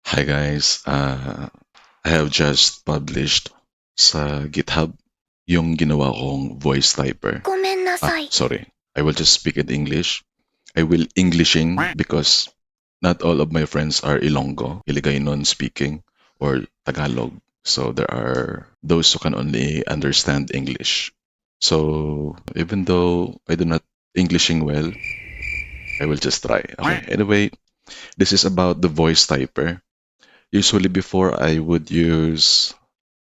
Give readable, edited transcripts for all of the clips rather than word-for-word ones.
Hi guys, I have just published sa GitHub yung ginawa kong voice typer. Sorry, I will just speak in English. I will Englishing because not all of my friends are Ilonggo, Iligaynon speaking, or Tagalog. So there are those who can only understand English. So even though I do not Englishing well, I will just try. Okay, anyway, this is about the voice typer. Usually before I would use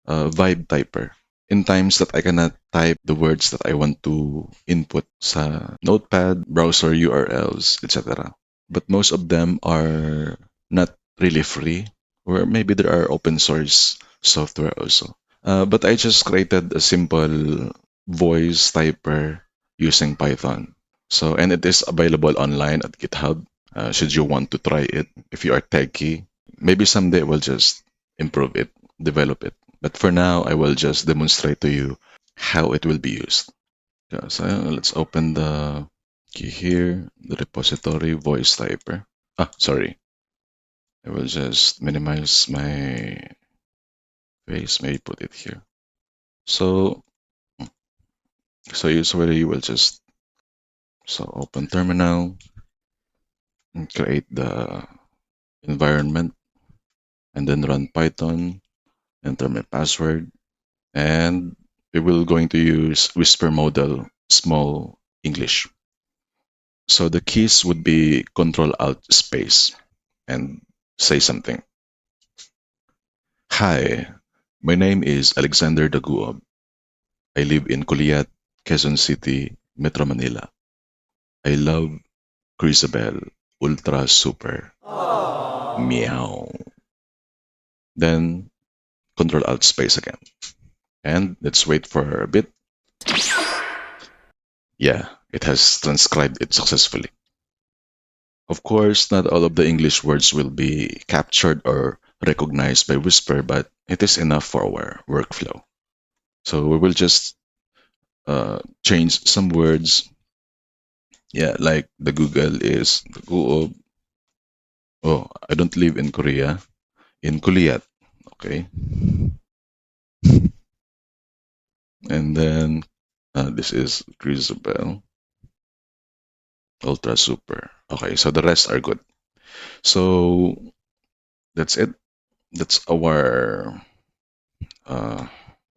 vibe typer. In times that I cannot type the words that I want to input sa notepad, browser URLs, etc. But most of them are not really free, or maybe there are open source software also. But I just created a simple voice typer using Python. So, and it is available online at GitHub. Should you want to try it, if you are techie, maybe someday we'll just improve it, develop it. But for now, I will just demonstrate to you how it will be used. So let's open the key here, the repository voice typer. Sorry. I will just minimize my face, maybe put it here. So, usually you will just open terminal and create the environment and then run Python, enter my password, and we will going to use Whisper model small English. So the keys would be Control Alt space and say something. Hi, my name is Alexander Daguob. I live in Culiat, Quezon City, Metro Manila. I love Crisabel Ultra Super. Meow. Then Control Alt space again. And let's wait for a bit. Yeah, it has transcribed it successfully. Of course, not all of the English words will be captured or recognized by Whisper, but it is enough for our workflow. So we will just change some words. Yeah, like the Google is Guob. Oh, I don't live in Korea. In Kuliat. Okay. And then this is Grisabel Ultra Super. Okay, so the rest are good. So that's it. That's our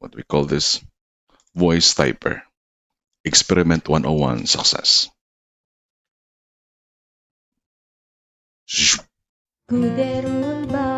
what we call this voice typer. Experiment 101 success. كودر والبار